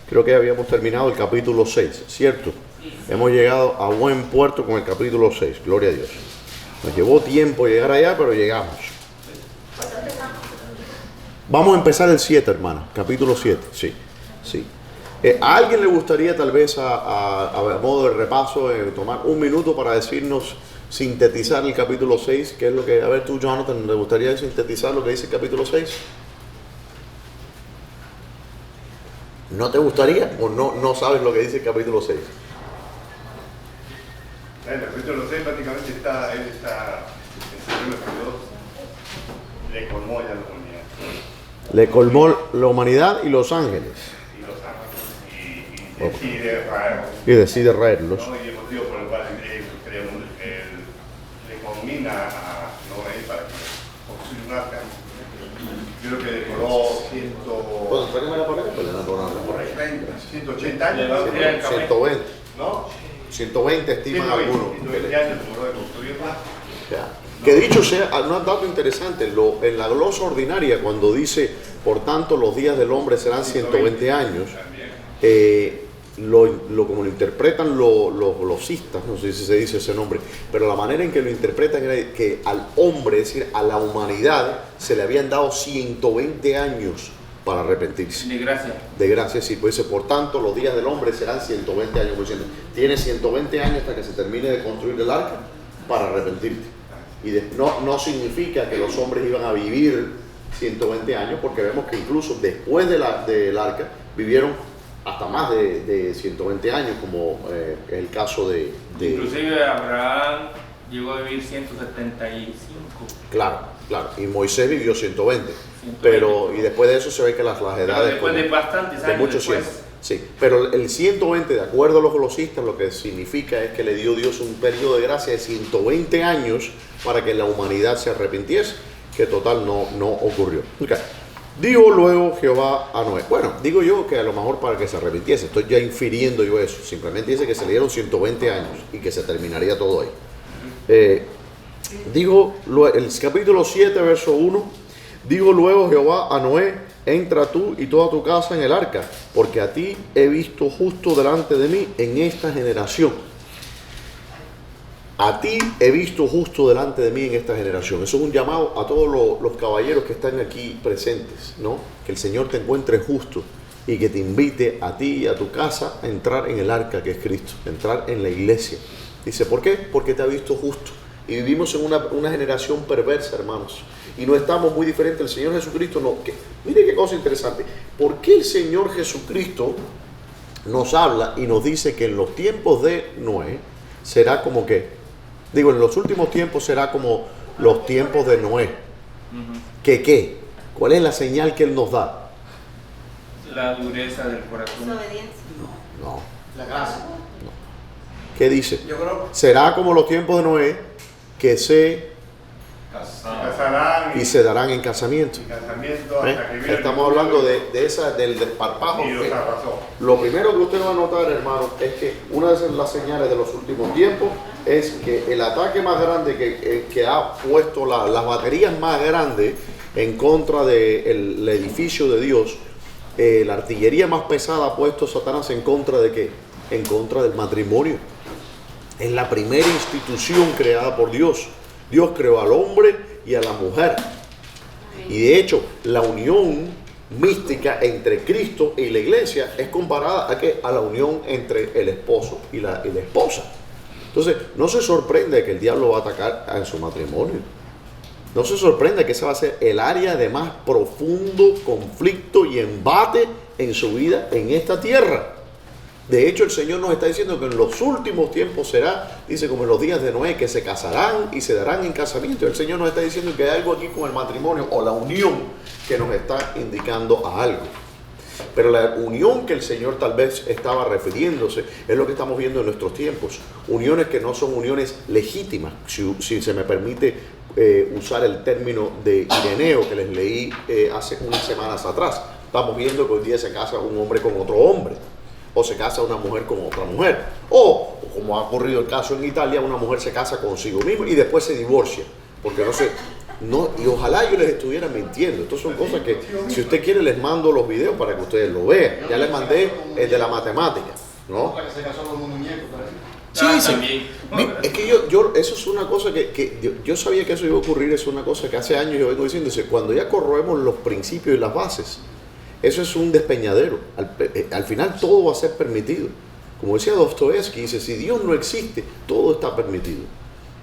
Creo que habíamos terminado el capítulo 6, ¿cierto? Hemos llegado a buen puerto con el capítulo 6, gloria a Dios. Nos llevó tiempo llegar allá, pero llegamos. Vamos a empezar el 7, hermano, capítulo 7, sí. ¿A alguien le gustaría tal vez a modo de repaso tomar un minuto para decirnos, sintetizar el capítulo 6? ¿Qué es lo que, a ver tú, Jonathan, le gustaría sintetizar lo que dice el capítulo 6? ¿No te gustaría o no sabes lo que dice el capítulo 6? El capítulo 6 prácticamente el Señor le colmó ya la humanidad. Le colmó la humanidad y los ángeles. Y decide raerlos. Y decide raerlos. ¿No? Y el motivo por el cual le conmina a Noé para que construya un arca. Creo que decoró 180 años. 120. ¿No? 120 estiman algunos. 120 años demoró de construirla. Que dicho sea, un dato interesante, en la glosa ordinaria, cuando dice, por tanto, los días del hombre serán 120 años, como lo interpretan los glosistas, no sé si se dice ese nombre, pero la manera en que lo interpretan era que al hombre, es decir, a la humanidad, se le habían dado 120 años para arrepentirse. De gracia, sí, pues dice, por tanto, los días del hombre serán 120 años. Pues diciendo, tiene 120 años hasta que se termine de construir el arca para arrepentirte. Y no significa que los hombres iban a vivir 120 años, porque vemos que incluso después del arca vivieron hasta más de 120 años, como es el caso de... Inclusive Abraham llegó a vivir 175. Claro, y Moisés vivió 120. Pero, y después de eso se ve que las edades... Pero después de bastantes años muchos después. Cientos. Sí, pero el 120, de acuerdo a los glosistas, lo que significa es que le dio Dios un periodo de gracia de 120 años para que la humanidad se arrepintiese, que total no ocurrió. Okay. Digo luego Jehová a Noé. Bueno, digo yo que a lo mejor para que se arrepintiese, estoy ya infiriendo yo eso. Simplemente dice que se le dieron 120 años y que se terminaría todo ahí. El capítulo 7, verso 1. Digo luego Jehová a Noé, entra tú y toda tu casa en el arca, porque a ti he visto justo delante de mí en esta generación. A ti he visto justo delante de mí en esta generación. Eso es un llamado a todos los caballeros que están aquí presentes, ¿no? Que el Señor te encuentre justo y que te invite a ti y a tu casa a entrar en el arca que es Cristo, entrar en la iglesia. Dice, ¿por qué? Porque te ha visto justo. Y vivimos en una generación perversa, hermanos. Y no estamos muy diferentes. El Señor Jesucristo mire qué cosa interesante. ¿Por qué el Señor Jesucristo nos habla y nos dice que en los tiempos de Noé será como que? Digo, en los últimos tiempos será como los tiempos de Noé. ¿Qué? ¿Cuál es la señal que Él nos da? La dureza del corazón. No. La gracia. ¿Qué dice? Yo creo. Será como los tiempos de Noé, que se casarán y se darán en casamiento. Estamos hablando del desparpajo. Y los arrasó. Lo primero que usted va a notar, hermano, es que una de las señales de los últimos tiempos es que el ataque más grande que ha puesto las baterías más grandes en contra del edificio de Dios, la artillería más pesada ha puesto Satanás en contra de ¿qué? En contra del matrimonio. Es la primera institución creada por Dios. Dios creó al hombre y a la mujer. Y de hecho, la unión mística entre Cristo y la iglesia es comparada a la unión entre el esposo y la esposa. Entonces, no se sorprende que el diablo va a atacar en su matrimonio. No se sorprende que ese va a ser el área de más profundo conflicto y embate en su vida en esta tierra. De hecho, el Señor nos está diciendo que en los últimos tiempos será, dice, como en los días de Noé, que se casarán y se darán en casamiento. El Señor nos está diciendo que hay algo aquí con el matrimonio o la unión que nos está indicando a algo. Pero la unión que el Señor tal vez estaba refiriéndose es lo que estamos viendo en nuestros tiempos. Uniones que no son uniones legítimas, si se me permite usar el término de Ireneo que les leí hace unas semanas atrás. Estamos viendo que hoy día se casa un hombre con otro hombre. O se casa una mujer con otra mujer. O, como ha ocurrido el caso en Italia, una mujer se casa consigo misma y después se divorcia. Porque No, y ojalá yo les estuviera mintiendo. Estas son cosas que, si usted quiere, les mando los videos para que ustedes lo vean. Ya les mandé el de la matemática, ¿no? La que se casó con un muñeco, ¿sabes? Sí, sí. También. Es que eso es una cosa que yo sabía que eso iba a ocurrir, es una cosa que hace años yo vengo diciendo, cuando ya corroemos los principios y las bases, eso es un despeñadero. Al final todo va a ser permitido. Como decía Dostoyevsky, dice, si Dios no existe, todo está permitido.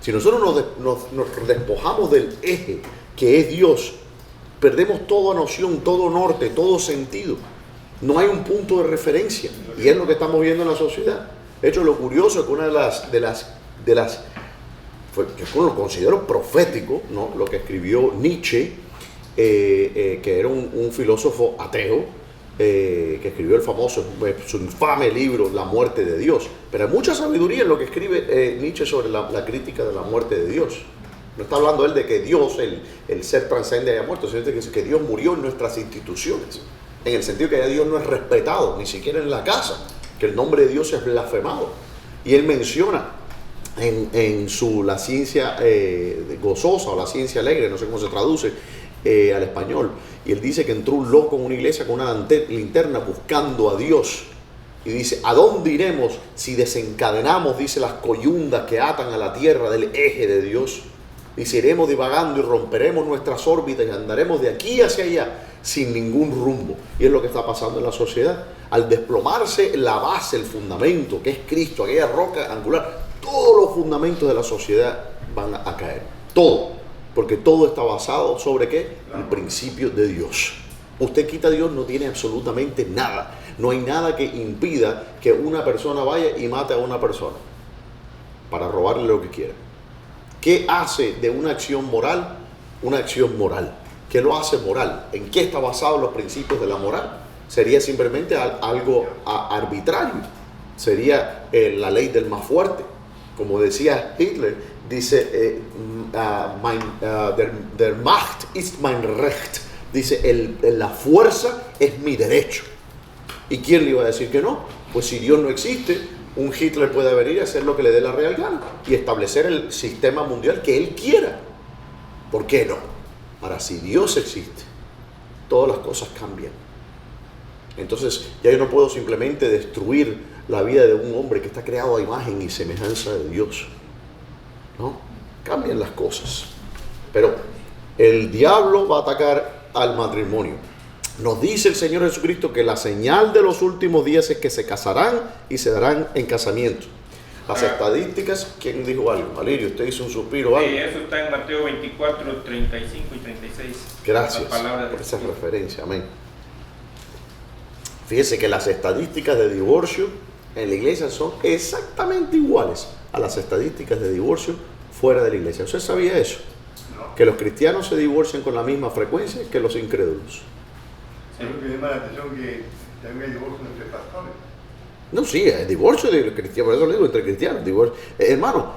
Si nosotros nos despojamos del eje que es Dios, perdemos toda noción, todo norte, todo sentido. No hay un punto de referencia. Y es lo que estamos viendo en la sociedad. De hecho, lo curioso es que una de las yo lo considero profético, ¿no? Lo que escribió Nietzsche, que era un filósofo ateo, que escribió el famoso, su infame libro La muerte de Dios. Pero hay mucha sabiduría en lo que escribe Nietzsche sobre la crítica de la muerte de Dios. No está hablando él de que Dios, el ser trascendente, haya muerto, sino que Dios murió en nuestras instituciones, en el sentido que ya Dios no es respetado, ni siquiera en la casa, que el nombre de Dios es blasfemado. Y él menciona en la ciencia gozosa o la ciencia alegre, no sé cómo se traduce al español, y él dice que entró un loco en una iglesia con una linterna buscando a Dios, y dice, ¿a dónde iremos si desencadenamos, dice, las coyundas que atan a la tierra del eje de Dios? Dice, iremos divagando y romperemos nuestras órbitas y andaremos de aquí hacia allá sin ningún rumbo. Y es lo que está pasando en la sociedad. Al desplomarse la base, el fundamento, que es Cristo, aquella roca angular, todos los fundamentos de la sociedad van a caer. Todo. Porque todo está basado sobre ¿qué? El principio de Dios. Usted quita a Dios, no tiene absolutamente nada. No hay nada que impida que una persona vaya y mate a una persona para robarle lo que quiera. ¿Qué hace de una acción moral una acción moral? ¿Qué lo hace moral? ¿En qué está basado los principios de la moral? Sería simplemente algo arbitrario. Sería la ley del más fuerte. Como decía Hitler, dice, der Macht ist mein Recht. Dice, la fuerza es mi derecho. ¿Y quién le iba a decir que no? Pues si Dios no existe, un Hitler puede venir a hacer lo que le dé la real gana y establecer el sistema mundial que él quiera. ¿Por qué no? Ahora, si Dios existe, todas las cosas cambian. Entonces, ya yo no puedo simplemente destruir la vida de un hombre que está creado a imagen y semejanza de Dios. ¿No? Cambian las cosas. Pero el diablo va a atacar al matrimonio. Nos dice el Señor Jesucristo que la señal de los últimos días es que se casarán y se darán en casamiento. Las estadísticas, ¿quién dijo algo? Valerio, usted hizo un suspiro o algo. Sí, eso está en Mateo 24, 35 y 36. Gracias por esa referencia, amén. Fíjese que las estadísticas de divorcio en la iglesia son exactamente iguales a las estadísticas de divorcio fuera de la iglesia. ¿Usted sabía eso? No. Que los cristianos se divorcian con la misma frecuencia que los incrédulos. Sí. Lo que me llama la atención que también hay divorcio entre pastores. No, sí, es divorcio de cristianos, por eso le digo, entre cristianos. Divorcio. Hermano,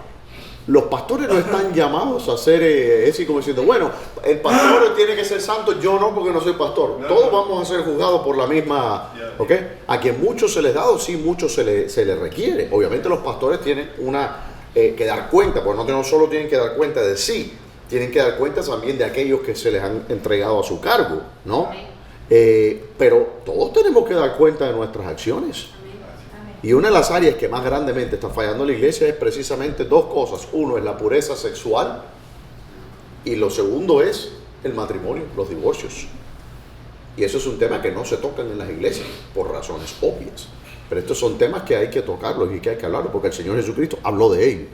los pastores no están llamados a ser, así como diciendo, bueno, el pastor tiene que ser santo, yo no porque no soy pastor. No, Todos no. vamos a ser juzgados por la misma, ¿ok? A quien mucho se les da, o sí, mucho se les requiere. Obviamente los pastores tienen que dar cuenta, porque no solo tienen que dar cuenta de sí, tienen que dar cuenta también de aquellos que se les han entregado a su cargo, ¿no? Pero todos tenemos que dar cuenta de nuestras acciones. Y una de las áreas que más grandemente está fallando la iglesia es precisamente dos cosas. Uno es la pureza sexual y lo segundo es el matrimonio, los divorcios. Y eso es un tema que no se tocan en las iglesias por razones obvias. Pero estos son temas que hay que tocarlos y que hay que hablarlos porque el Señor Jesucristo habló de ellos,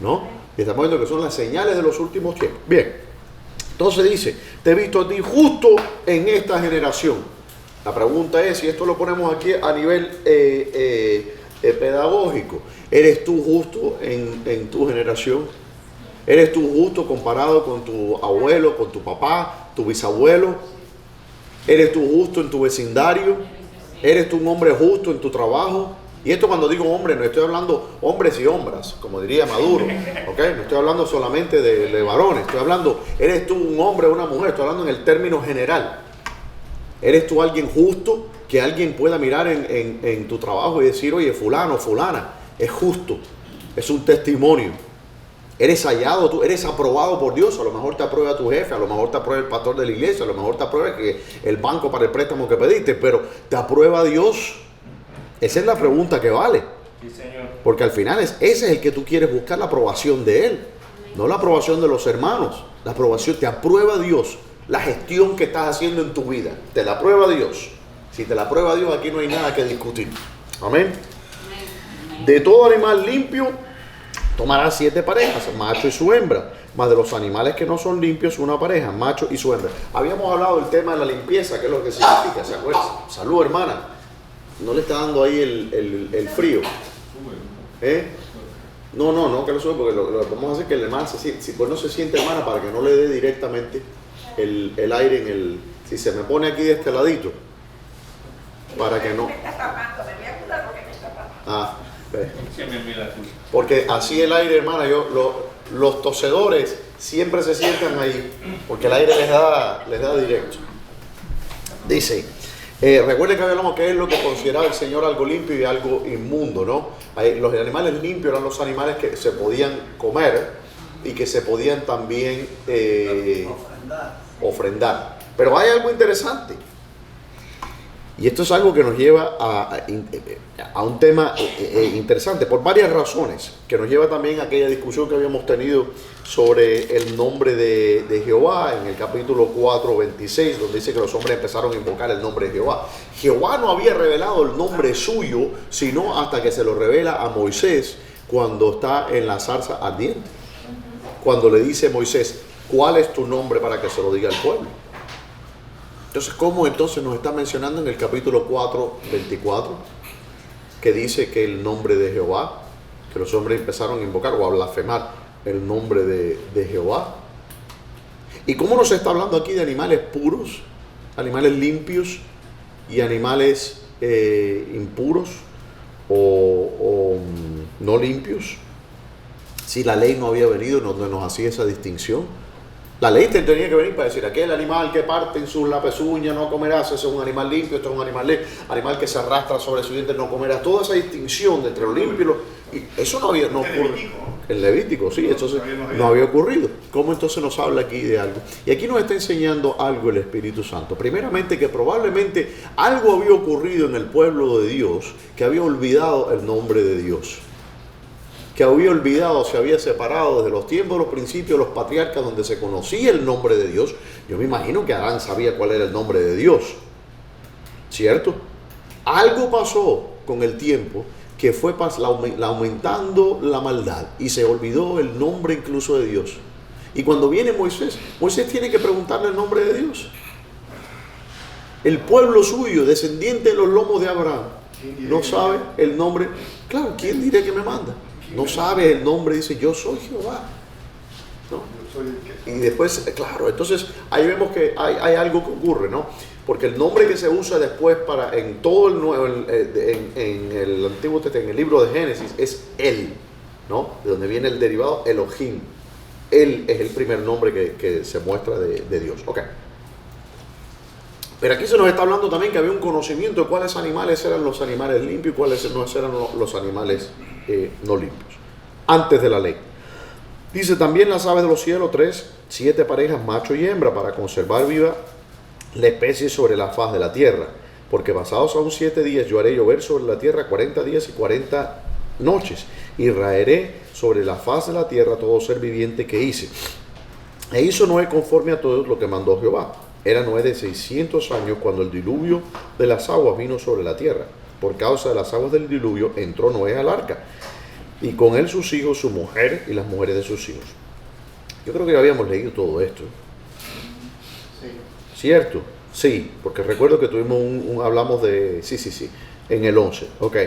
¿no? Y estamos viendo que son las señales de los últimos tiempos. Bien, entonces dice, te he visto a ti justo en esta generación. La pregunta es, si esto lo ponemos aquí a nivel pedagógico, ¿eres tú justo en tu generación? ¿Eres tú justo comparado con tu abuelo, con tu papá, tu bisabuelo? ¿Eres tú justo en tu vecindario? ¿Eres tú un hombre justo en tu trabajo? Y esto cuando digo hombre, no estoy hablando hombres y hombres, como diría Maduro, ¿ok? No estoy hablando solamente de varones, estoy hablando, ¿eres tú un hombre o una mujer? Estoy hablando en el término general. ¿Eres tú alguien justo que alguien pueda mirar en tu trabajo y decir, oye, fulano, fulana, es justo, es un testimonio? Eres hallado, tú eres aprobado por Dios. A lo mejor te aprueba tu jefe, a lo mejor te aprueba el pastor de la iglesia, a lo mejor te aprueba el banco para el préstamo que pediste, pero ¿te aprueba Dios? Esa es la pregunta que vale. Sí, Señor. Porque al final ese es el que tú quieres buscar, la aprobación de Él, no la aprobación de los hermanos. La aprobación, te aprueba Dios la gestión que estás haciendo en tu vida. Te la aprueba Dios. Si te la aprueba Dios, aquí no hay nada que discutir. Amén. De todo animal limpio tomará 7 parejas, macho y su hembra. Más de los animales que no son limpios, una pareja, macho y su hembra. Habíamos hablado del tema de la limpieza, que es lo que significa, ¿se acuerdan? Salud, hermana. ¿No le está dando ahí el frío? No, que lo sube, porque lo vamos a hacer que el hermano se siente. Si pues no se siente, hermana, para que no le dé directamente el aire en el... Si se me pone aquí de este ladito, para que no... Me está tapando, me voy a cuidar porque me está tapando. Ah, ve. Siempre mira la tuya. Porque así el aire, hermana, los tosedores siempre se sientan ahí, porque el aire les da directo. Dice, recuerden que hablamos que es lo que consideraba el Señor algo limpio y algo inmundo, ¿no? Los animales limpios eran los animales que se podían comer y que se podían también ofrendar. Pero hay algo interesante. Y esto es algo que nos lleva a un tema interesante por varias razones, que nos lleva también a aquella discusión que habíamos tenido sobre el nombre de Jehová en el capítulo 4, 26, donde dice que los hombres empezaron a invocar el nombre de Jehová. Jehová no había revelado el nombre suyo, sino hasta que se lo revela a Moisés cuando está en la zarza ardiente. Cuando le dice Moisés, ¿cuál es tu nombre para que se lo diga al pueblo? Entonces, ¿cómo entonces nos está mencionando en el capítulo 4, 24, que dice que el nombre de Jehová, que los hombres empezaron a invocar o a blasfemar el nombre de Jehová? ¿Y cómo nos está hablando aquí de animales puros, animales limpios y animales impuros o no limpios? Si la ley no había venido donde nos hacía esa distinción. La ley tenía que venir para decir, aquel animal que parte en la pezuña no comerás, ese es un animal limpio, esto es un animal que se arrastra sobre su diente no comerás. Toda esa distinción entre lo limpio y lo... Y eso no ocurre. El Levítico, sí, entonces no había ocurrido. ¿Cómo entonces nos habla aquí de algo? Y aquí nos está enseñando algo el Espíritu Santo. Primeramente que probablemente algo había ocurrido en el pueblo de Dios que había olvidado el nombre de Dios. Que había olvidado, se había separado desde los tiempos de los principios, los patriarcas, donde se conocía el nombre de Dios. Yo me imagino que Adán sabía cuál era el nombre de Dios, ¿cierto? Algo pasó con el tiempo que fue aumentando la maldad y se olvidó el nombre incluso de Dios. Y cuando viene Moisés tiene que preguntarle el nombre de Dios. El pueblo suyo, descendiente de los lomos de Abraham, no sabe el nombre. Claro, ¿quién dirá que me manda? No sabe el nombre, dice, yo soy Jehová, ¿no? Y después, claro, entonces ahí vemos que hay algo que ocurre, ¿no? Porque el nombre que se usa después en todo el nuevo, en el Antiguo Testamento, en el libro de Génesis, es Él, ¿no? De donde viene el derivado Elohim. Él es el primer nombre que se muestra de Dios. Ok. Pero aquí se nos está hablando también que había un conocimiento de cuáles animales eran los animales limpios y cuáles no eran los animales no limpios, antes de la ley. Dice también las aves de los cielos, 7 parejas, macho y hembra, para conservar viva la especie sobre la faz de la tierra. Porque pasados aún 7 días yo haré llover sobre la tierra 40 días y 40 noches, y raeré sobre la faz de la tierra todo ser viviente que hice. E hizo Noé conforme a todo lo que mandó Jehová. Era Noé de 600 años cuando el diluvio de las aguas vino sobre la tierra. Por causa de las aguas del diluvio entró Noé al arca, y con él sus hijos, su mujer y las mujeres de sus hijos. Yo creo que ya habíamos leído todo esto. Sí. ¿Cierto? Sí, porque recuerdo que tuvimos hablamos de... Sí, en el 11. Ok.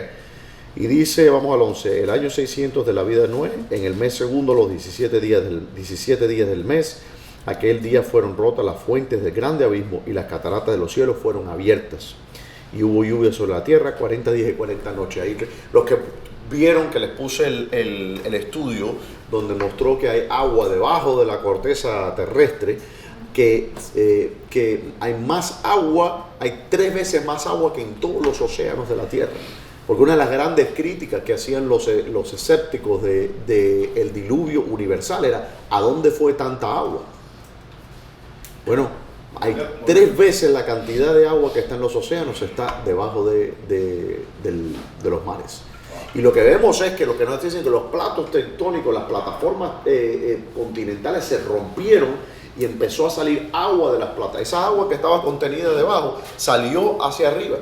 Y dice, vamos al 11, el año 600 de la vida de Noé, en el mes segundo, los 17 días del mes, aquel día fueron rotas las fuentes del grande abismo y las cataratas de los cielos fueron abiertas. Y hubo lluvia sobre la tierra 40 días y 40 noches. Ahí los que vieron que les puse el estudio donde mostró que hay agua debajo de la corteza terrestre, que hay más agua, hay 3 veces más agua que en todos los océanos de la tierra. Porque una de las grandes críticas que hacían los escépticos del diluvio universal era ¿a dónde fue tanta agua? Bueno, hay 3 veces la cantidad de agua que está en los océanos está debajo de los mares. Y lo que vemos es que lo que nos dicen que los platos tectónicos, las plataformas continentales se rompieron y empezó a salir agua de las plataformas. Esa agua que estaba contenida debajo salió hacia arriba.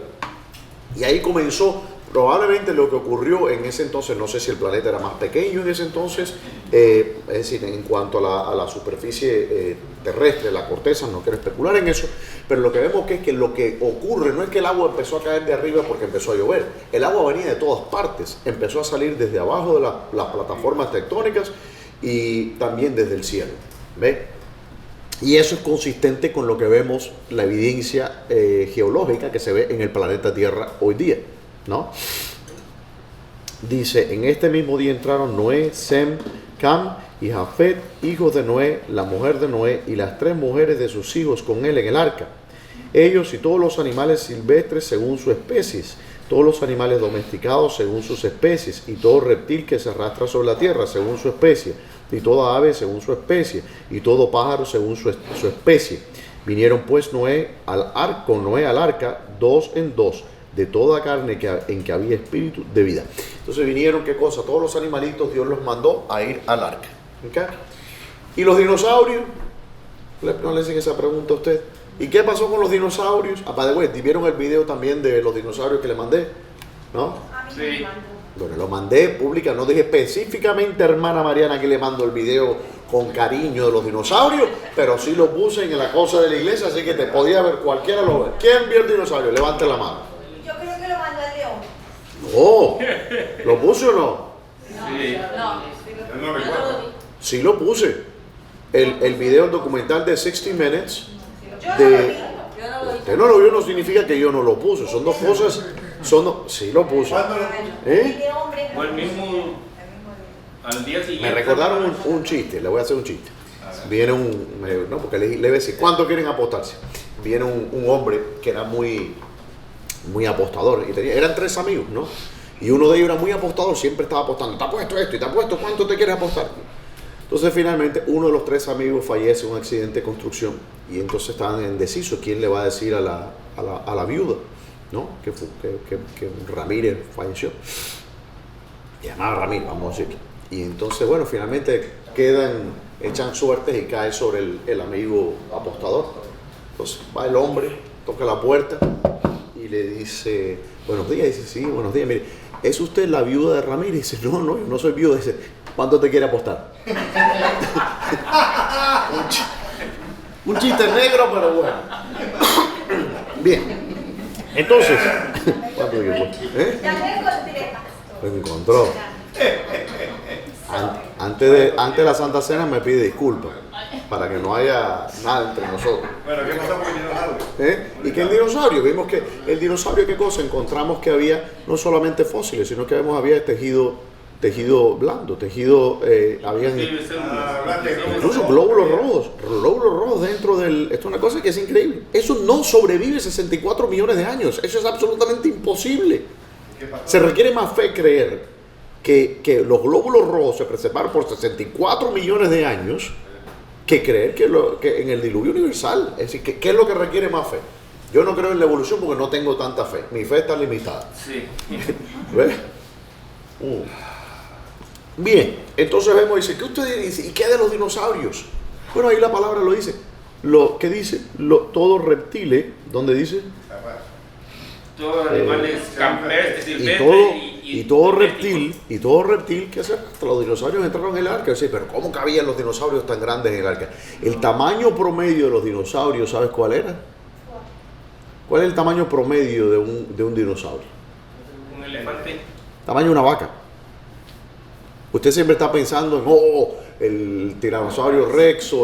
Y ahí comenzó probablemente lo que ocurrió en ese entonces. No sé si el planeta era más pequeño en ese entonces, es decir, en cuanto a la superficie terrestre, la corteza, no quiero especular en eso, pero lo que vemos es que lo que ocurre no es que el agua empezó a caer de arriba porque empezó a llover. El agua venía de todas partes, empezó a salir desde abajo de las plataformas tectónicas y también desde el cielo. ¿Ve? Y eso es consistente con lo que vemos, la evidencia geológica que se ve en el planeta Tierra hoy día, ¿no? Dice, en este mismo día entraron Noé, Sem, Cam y Jafet, hijos de Noé, la mujer de Noé y las 3 mujeres de sus hijos con él en el arca. Ellos y todos los animales silvestres según sus especies, todos los animales domesticados según sus especies, y todo reptil que se arrastra sobre la tierra según su especie, y toda ave según su especie, y todo pájaro según su especie. Vinieron pues Noé con Noé al arca, 2 en 2, de toda carne en que había espíritu de vida. Entonces vinieron, ¿qué cosa? Todos los animalitos Dios los mandó a ir al arca. ¿Okay? ¿Y los dinosaurios? No le hacen esa pregunta a usted. ¿Y qué pasó con los dinosaurios? ¿Vieron el video también de los dinosaurios que le mandé? ¿No? Sí. Bueno, lo mandé pública, no dije específicamente, hermana Mariana, que le mando el video con cariño de los dinosaurios, pero sí lo puse en la cosa de la iglesia, así que te podía ver, cualquiera lo ve. ¿Quién vio el dinosaurio? Levante la mano. Yo creo que lo mandó el león. Oh, ¿lo puse o no? Sí. Yo no recuerdo. Sí lo puse. El video documental de 60 Minutes. Yo no lo vi. Usted no lo vio, no significa que yo no lo puse. Son dos cosas. Sí lo puse. ¿Cuándo lo ¿Eh? Fue el mismo. Al día siguiente. Me recordaron un chiste, le voy a hacer un chiste. Viene no, porque le voy a decir, ¿cuánto quieren apostarse? Viene un hombre que era muy apostador, y eran 3 amigos, ¿no? Y uno de ellos era muy apostador, siempre estaba apostando, te ha puesto esto y te ha puesto, ¿cuánto te quieres apostar? Entonces finalmente uno de los 3 amigos fallece en un accidente de construcción, y entonces estaban indecisos quién le va a decir a la viuda, ¿no? Que Ramírez falleció. Y llamaba Ramírez, vamos a decir. Y entonces, bueno, finalmente echan suertes y cae sobre el amigo apostador. Entonces va el hombre, toca la puerta y le dice, buenos días. Dice, sí, buenos días. Mire, ¿es usted la viuda de Ramírez? Dice, no, yo no soy viuda. Dice, ¿cuánto te quiere apostar? un chiste negro, pero bueno. Bien. Entonces, ¿cuánto te quiere apostar? Ya me encontré. Lo encontró. Antes de la Santa Cena me pide disculpas para que no haya nada entre nosotros. Bueno, ¿qué pasó con el dinosaurio? Y que el dinosaurio, vimos que el dinosaurio, ¿qué cosa? Encontramos que había no solamente fósiles, sino que había tejido blando, habían incluso glóbulos rojos dentro del... Esto es una cosa que es increíble. Eso no sobrevive 64 millones de años. Eso es absolutamente imposible. Se requiere más fe creer que los glóbulos rojos se preservaron por 64 millones de años que creer que en el diluvio universal. Es decir, ¿qué es lo que requiere más fe? Yo no creo en la evolución porque no tengo tanta fe. Mi fe está limitada. Sí. ¿Ves? Bien, entonces vemos, dice, ¿qué usted dice? ¿Y qué de los dinosaurios? Bueno, ahí la palabra lo dice. ¿Qué dice? Todos reptiles, ¿dónde dice? Todos animales campestres, y todo reptil, ¿qué hace? Hasta los dinosaurios entraron en el arca. Sí, pero ¿cómo cabían los dinosaurios tan grandes en el arca? El tamaño promedio de los dinosaurios, ¿sabes cuál era? ¿Cuál es el tamaño promedio de un dinosaurio? Un elefante. Tamaño de una vaca. Usted siempre está pensando en, el tiranosaurio rex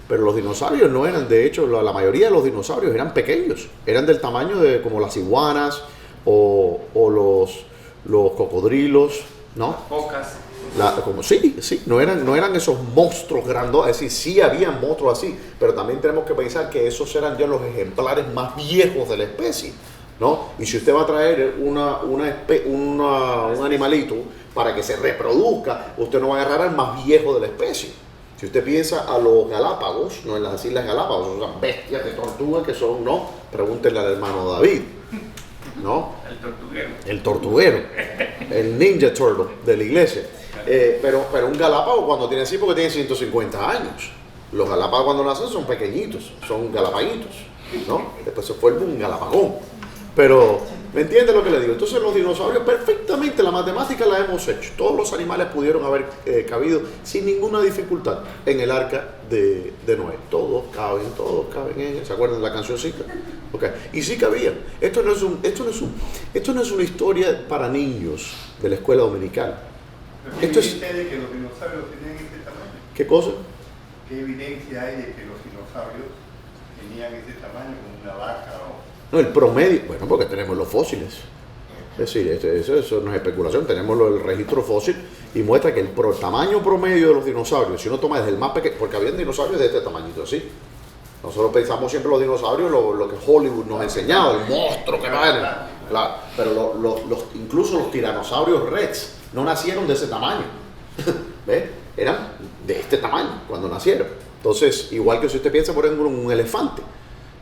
pero los dinosaurios no eran, de hecho, la mayoría de los dinosaurios eran pequeños, eran del tamaño de como las iguanas o los cocodrilos, ¿no? Focas. Sí, no eran esos monstruos grandes, es decir, sí habían monstruos así, pero también tenemos que pensar que esos eran ya los ejemplares más viejos de la especie, ¿no? Y si usted va a traer un animalito para que se reproduzca, usted no va a agarrar al más viejo de la especie. Si usted piensa a los Galápagos, no en las Islas Galápagos, son bestias de tortuga que son, ¿no? Pregúntenle al hermano David, ¿no? El tortuguero, el Ninja Turtle de la iglesia. Pero un Galápago cuando tiene así, porque tiene 150 años. Los Galápagos cuando nacen son pequeñitos, son galapaguitos, ¿no? Después se forma un Galapagón. Pero, ¿me entiende lo que le digo? Entonces los dinosaurios perfectamente, la matemática la hemos hecho. Todos los animales pudieron haber cabido sin ninguna dificultad en el arca de Noé. Todos caben en ella. ¿Se acuerdan de la cancioncita? Okay. Y sí cabían. Esto no es una historia para niños de la escuela dominicana. ¿Qué Esto es, evidencia hay de que los dinosaurios tenían ese tamaño? ¿qué cosa? ¿Qué evidencia hay de que los dinosaurios tenían ese tamaño como una vaca o...? No, el promedio, bueno, porque tenemos los fósiles. Es decir, eso no es especulación, tenemos el registro fósil y muestra que el tamaño promedio de los dinosaurios, si uno toma desde el más pequeño, porque habían dinosaurios de este tamañito así. Nosotros pensamos siempre los dinosaurios, lo que Hollywood nos ha enseñado, el monstruo que va. Claro, pero incluso los tiranosaurios rex no nacieron de ese tamaño. ¿Ves? Eran de este tamaño cuando nacieron. Entonces, igual que si usted piensa, por ejemplo, en un elefante,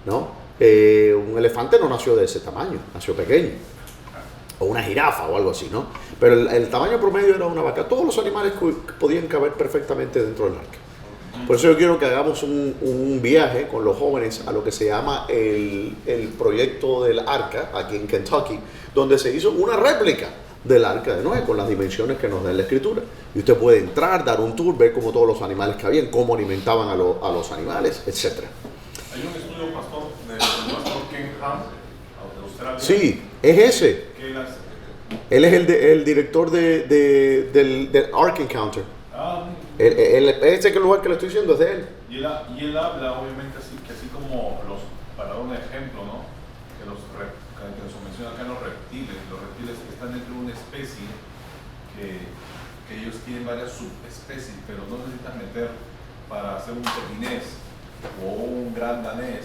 ¿no? Un elefante no nació de ese tamaño, nació pequeño. O una jirafa o algo así, ¿no? Pero el tamaño promedio era una vaca. Todos los animales podían caber perfectamente dentro del arca. Por eso yo quiero que hagamos un viaje con los jóvenes a lo que se llama el proyecto del arca, aquí en Kentucky, donde se hizo una réplica del arca de Noé con las dimensiones que nos da la escritura. Y usted puede entrar, dar un tour, ver cómo todos los animales cabían, cómo alimentaban a los animales, etc. Hay un estudio, pastor, del pastor Ken Ham, de Australia. Sí, es ese. Que él hace. Él es el director del Ark Encounter. Ese lugar que le estoy diciendo es de él. Y él habla, obviamente, así como para dar un ejemplo, ¿no? Que se menciona acá los reptiles están dentro de una especie que ellos tienen varias subespecies, pero no necesitan meter para hacer un pequinés o un gran danés,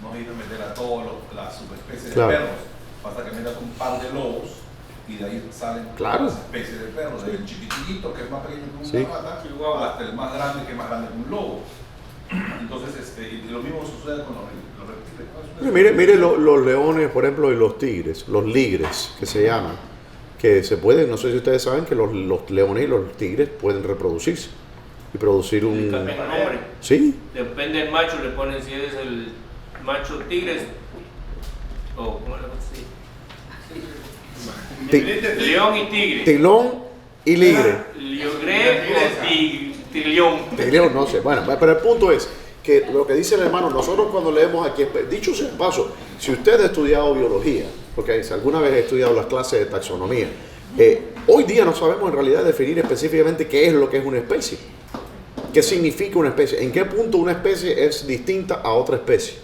no necesitan meter a todas las subespecies de perros, basta que metas un par de lobos y de ahí salen las especies de perros, desde el chiquitito que es más pequeño que una rata, hasta el más grande que es más grande que un lobo. Entonces, y lo mismo sucede con los reptiles. Mire los leones, por ejemplo, y los tigres, los ligres, que se llaman, que se pueden, no sé si ustedes saben que los leones y los tigres pueden reproducirse y producir un... nombre. Sí. Depende del macho, le ponen si es el macho tigres o ¿cómo le ponen? León y tigre. Tilón y ligre. Liogre o tilión. Tilión, no sé. Bueno, pero el punto es que lo que dice el hermano, nosotros cuando leemos aquí, dicho sea de paso, si usted ha estudiado biología, porque si alguna vez ha estudiado las clases de taxonomía, hoy día no sabemos en realidad definir específicamente qué es lo que es una especie. ¿Qué significa una especie? ¿En qué punto una especie es distinta a otra especie?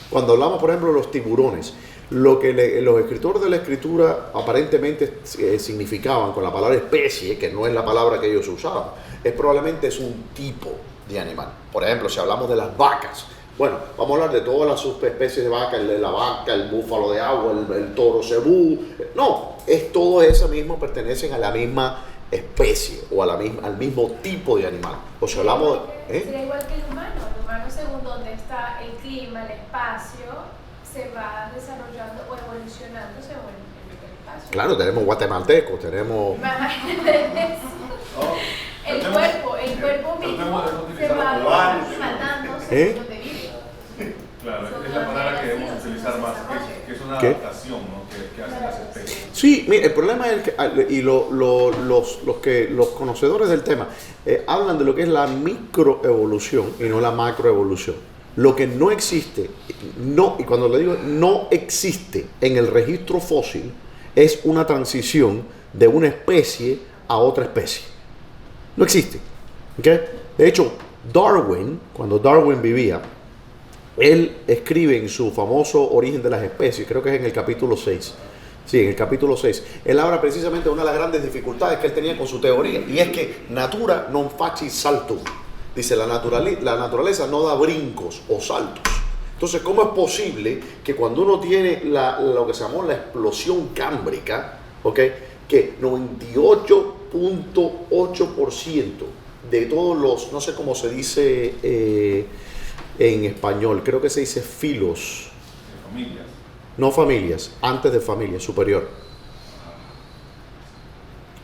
Cuando hablamos, por ejemplo, de los tiburones, lo que los escritores de la escritura aparentemente significaban con la palabra especie, que no es la palabra que ellos usaban, probablemente es un tipo de animal. Por ejemplo, si hablamos de las vacas, bueno, vamos a hablar de todas las subespecies de vaca, la vaca, el búfalo de agua, el toro cebú. No, todo eso mismo pertenecen a la misma especie o al mismo tipo de animal. O sea, hablamos de... Sería igual que el humano según donde está el clima, el espacio, se va desarrollando o evolucionando según el espacio. Claro, tenemos guatemaltecos, tenemos... El cuerpo mismo se va matando según donde vive. Claro, es la palabra que debemos utilizar más, que es una adaptación, ¿no? que hacen las especies. Sí, mire, el problema es que, y los conocedores del tema hablan de lo que es la microevolución y no la macroevolución. Lo que no existe, y cuando le digo no existe en el registro fósil, es una transición de una especie a otra especie. No existe. ¿Okay? De hecho, Darwin, cuando Darwin vivía, él escribe en su famoso Origen de las Especies, creo que es en el capítulo 6. Sí, en el capítulo 6. Él habla precisamente de una de las grandes dificultades que él tenía con su teoría, y es que natura non facit saltum. Dice, la naturaleza no da brincos o saltos, Entonces, ¿cómo es posible que cuando uno tiene lo que se llamó la explosión cámbrica, ¿okay? Que 98.8% de todos los, no sé cómo se dice en español, creo que se dice filos, Familias. no familias, antes de familia, superior.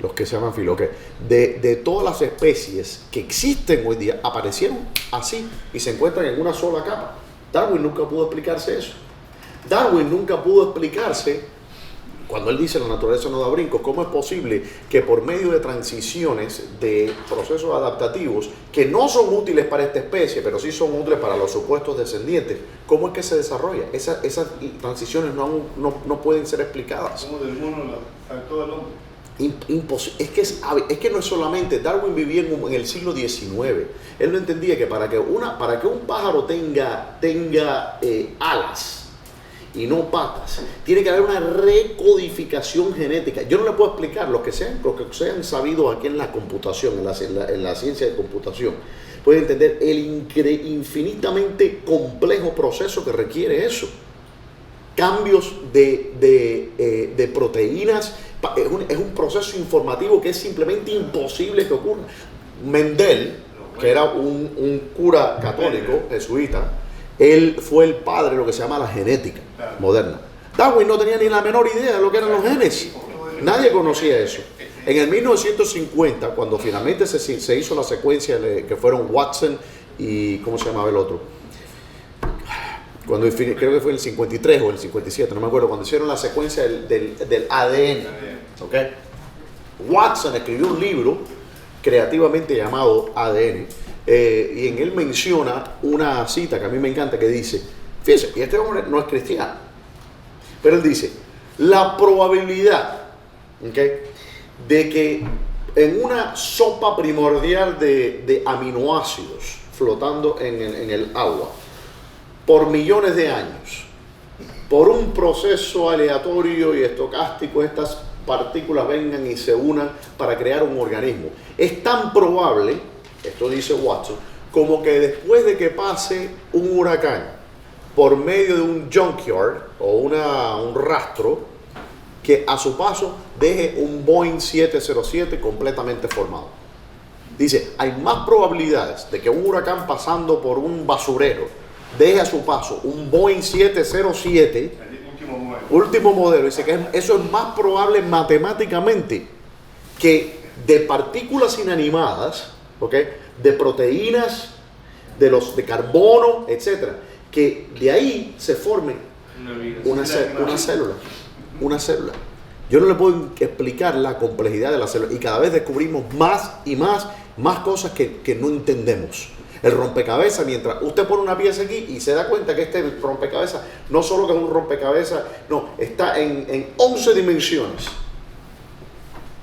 Los que se llaman filos, okay. De todas las especies que existen hoy día, aparecieron así y se encuentran en una sola capa. Darwin nunca pudo explicarse eso. Darwin nunca pudo explicarse, cuando él dice la naturaleza no da brincos, cómo es posible que por medio de transiciones de procesos adaptativos que no son útiles para esta especie, pero sí son útiles para los supuestos descendientes, cómo es que se desarrolla. Esas transiciones no pueden ser explicadas. Como del mono saltó al hombre. Es que no es solamente, Darwin vivía en el siglo XIX. Él no entendía que para que un pájaro tenga alas y no patas, tiene que haber una recodificación genética. Yo no le puedo explicar lo que se han sabido aquí en la computación, en la ciencia de computación. Pueden entender el infinitamente complejo proceso que requiere eso. Cambios de proteínas. Es un proceso informativo que es simplemente imposible que ocurra. Mendel, que era un cura católico, jesuita, él fue el padre de lo que se llama la genética moderna. Darwin no tenía ni la menor idea de lo que eran los genes. Nadie conocía eso. En el 1950, cuando finalmente se hizo la secuencia que fueron Watson y ¿cómo se llamaba el otro? Creo que fue en el 53 o el 57, no me acuerdo, cuando hicieron la secuencia del ADN. ¿Okay? Watson escribió un libro creativamente llamado ADN, y en él menciona una cita que a mí me encanta que dice, fíjense, y este hombre no es cristiano, pero él dice, la probabilidad, ¿okay?, de que en una sopa primordial de aminoácidos flotando en el agua, por millones de años, por un proceso aleatorio y estocástico, estas partículas vengan y se unan para crear un organismo. Es tan probable, esto dice Watson, como que después de que pase un huracán por medio de un junkyard o un rastro, que a su paso deje un Boeing 707 completamente formado. Dice, hay más probabilidades de que un huracán pasando por un basurero deje a su paso un Boeing 707, último modelo. Dice que eso es más probable matemáticamente que de partículas inanimadas, ¿okay?, de proteínas, de carbono, etcétera, que de ahí se forme una célula. Yo no le puedo explicar la complejidad de la célula, y cada vez descubrimos más y más cosas que no entendemos. El rompecabezas, mientras usted pone una pieza aquí y se da cuenta que este rompecabezas no solo que es un rompecabezas, no, está en 11 dimensiones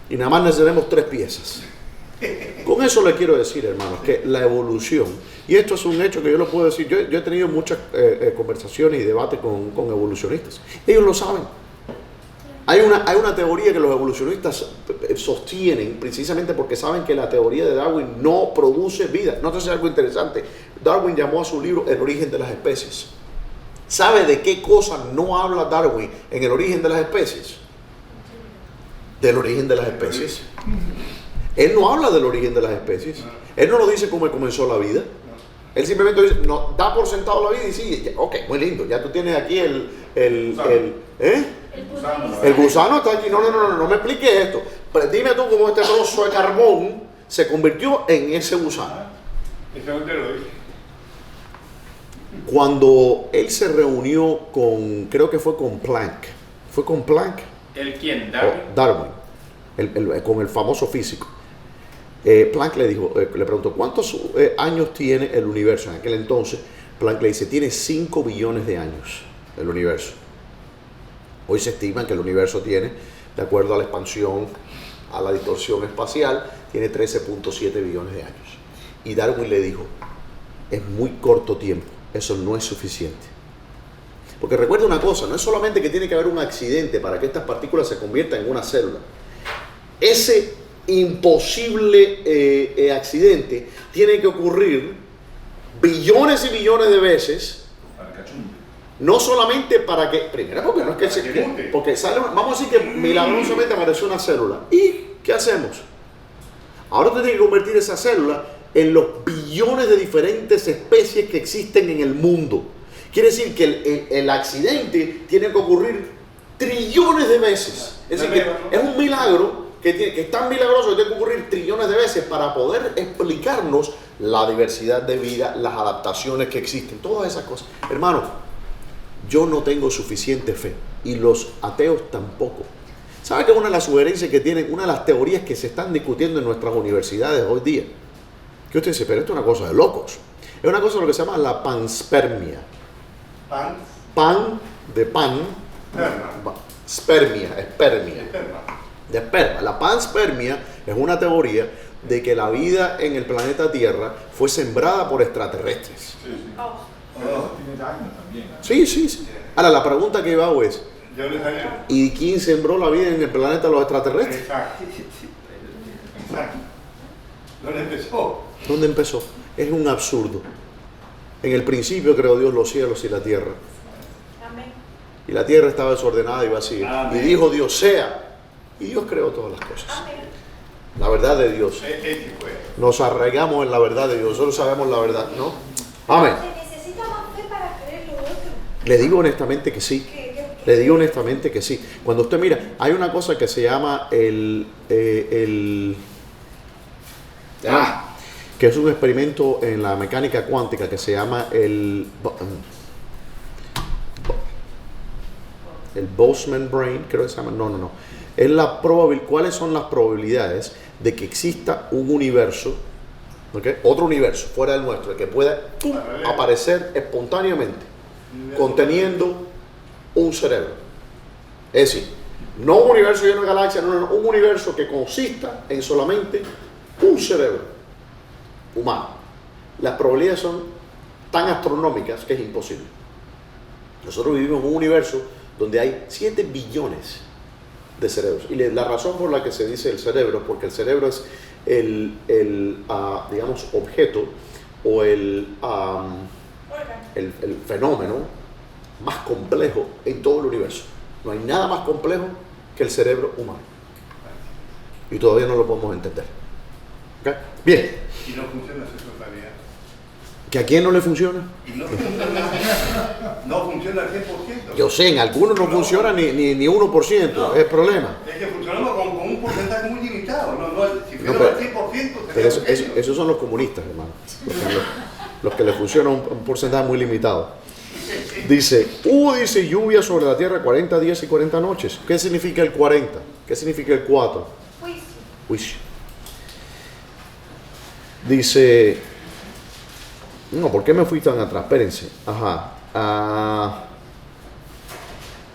y nada más necesitamos 3 piezas. Con eso le quiero decir, hermanos, que la evolución, y esto es un hecho que yo lo puedo decir, yo he tenido muchas conversaciones y debates con evolucionistas, ellos lo saben. Hay una teoría que los evolucionistas sostienen precisamente porque saben que la teoría de Darwin no produce vida. No, entonces es algo interesante. Darwin llamó a su libro El origen de las especies. ¿Sabe de qué cosa no habla Darwin en El origen de las especies? Del origen de las especies. Él no habla del origen de las especies. Él no lo dice cómo comenzó la vida. Él simplemente dice, no, da por sentado la vida y sigue. Ok, muy lindo. Ya tú tienes aquí el gusano está aquí. No me expliques esto. Pero dime tú cómo este trozo de carbón se convirtió en ese gusano. Cuando él se reunió creo que fue con Planck. ¿Fue con Planck? ¿El quién? ¿Darwin? Darwin, con el famoso físico. Planck le preguntó, ¿cuántos años tiene el universo? En aquel entonces, Planck le dice, tiene 5 billones de años el universo. Hoy se estima que el universo tiene, de acuerdo a la expansión, a la distorsión espacial, tiene 13.7 billones de años. Y Darwin le dijo, es muy corto tiempo, eso no es suficiente. Porque recuerda una cosa, no es solamente que tiene que haber un accidente para que estas partículas se conviertan en una célula. Ese imposible accidente tiene que ocurrir billones y billones de veces No solamente para que, primero porque no es que Para que mute. porque sale, vamos a decir que milagrosamente apareció una célula. ¿Y qué hacemos? Ahora usted tiene que convertir esa célula en los billones de diferentes especies que existen en el mundo. Quiere decir que el accidente tiene que ocurrir trillones de veces. Es decir, que es un milagro que es tan milagroso que tiene que ocurrir trillones de veces para poder explicarnos la diversidad de vida, las adaptaciones que existen, todas esas cosas. Hermano, yo no tengo suficiente fe y los ateos tampoco. ¿Sabe qué es una de las sugerencias que tienen, una de las teorías que se están discutiendo en nuestras universidades hoy día? Que usted dice, pero esto es una cosa de locos. Es una cosa de lo que se llama la panspermia. Pan, Pan de pan, esperma. spermia, espermia. Esperma. De esperma. La panspermia es una teoría de que la vida en el planeta Tierra fue sembrada por extraterrestres. Sí, sí. Oh. Pero eso tiene daño también. ¿eh? Sí, sí, sí. Ahora, la pregunta que yo hago es, ¿De dónde salió? ¿y quién sembró la vida en el planeta de los extraterrestres? Exacto. Exacto. ¿Dónde empezó? ¿Dónde empezó? Es un absurdo. En el principio creó Dios los cielos y la tierra. Amén. Y la tierra estaba desordenada y vacía. Amén. Y dijo Dios, sea. Y Dios creó todas las cosas. Amén. La verdad de Dios. Ese fue. Nos arraigamos en la verdad de Dios. Nosotros sabemos la verdad, ¿no? Amén. Se necesita más fe para creer lo otro. Le digo honestamente que sí. Le digo honestamente que sí. Cuando usted mira, hay una cosa que se llama que es un experimento en la mecánica cuántica que se llama el Boltzmann brain, creo que se llama. No. Es la ¿cuáles son las probabilidades de que exista un universo, ¿okay? Otro universo fuera del nuestro, que pueda aparecer espontáneamente, conteniendo un cerebro? Es decir, no un universo lleno de galaxias, no, un universo que consista en solamente un cerebro humano. Las probabilidades son tan astronómicas que es imposible. Nosotros vivimos en un universo donde hay 7 billones de cerebros. Y la razón por la que se dice el cerebro, porque el cerebro es digamos, objeto o el fenómeno más complejo en todo el universo. No hay nada más complejo que el cerebro humano. Y todavía no lo podemos entender. ¿Okay? Bien. Y no funciona esa totalidad. ¿Que a quién no le funciona? Y no funciona al 100%. Yo sé, en algunos no funciona ni 1%, No. es el problema. Es que funcionamos con un porcentaje muy limitado. Si No, fuera pero- al 100%, Pero sería pequeño. esos son los comunistas, hermano. Los que les funciona un porcentaje muy limitado. Dice, dice lluvia sobre la tierra 40 días y 40 noches. ¿Qué significa el 40? ¿Qué significa el 4? Juicio. Juicio. Dice, no, ¿por qué me fui tan atrás? Espérense. Ajá.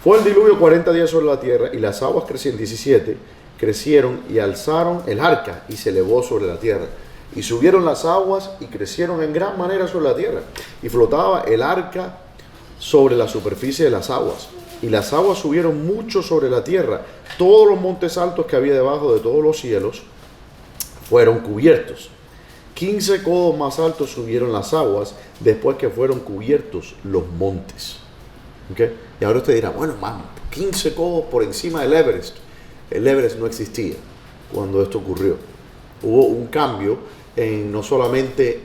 Fue el diluvio 40 días sobre la tierra y las aguas crecieron, 17, crecieron y alzaron el arca y se elevó sobre la tierra. Y subieron las aguas y crecieron en gran manera sobre la tierra. Y flotaba el arca sobre la superficie de las aguas. Y las aguas subieron mucho sobre la tierra. Todos los montes altos que había debajo de todos los cielos fueron cubiertos. 15 codos más altos subieron las aguas después que fueron cubiertos los montes. ¿Okay? Y ahora usted dirá, bueno, 15 codos por encima del Everest. El Everest no existía cuando esto ocurrió. Hubo un cambio no solamente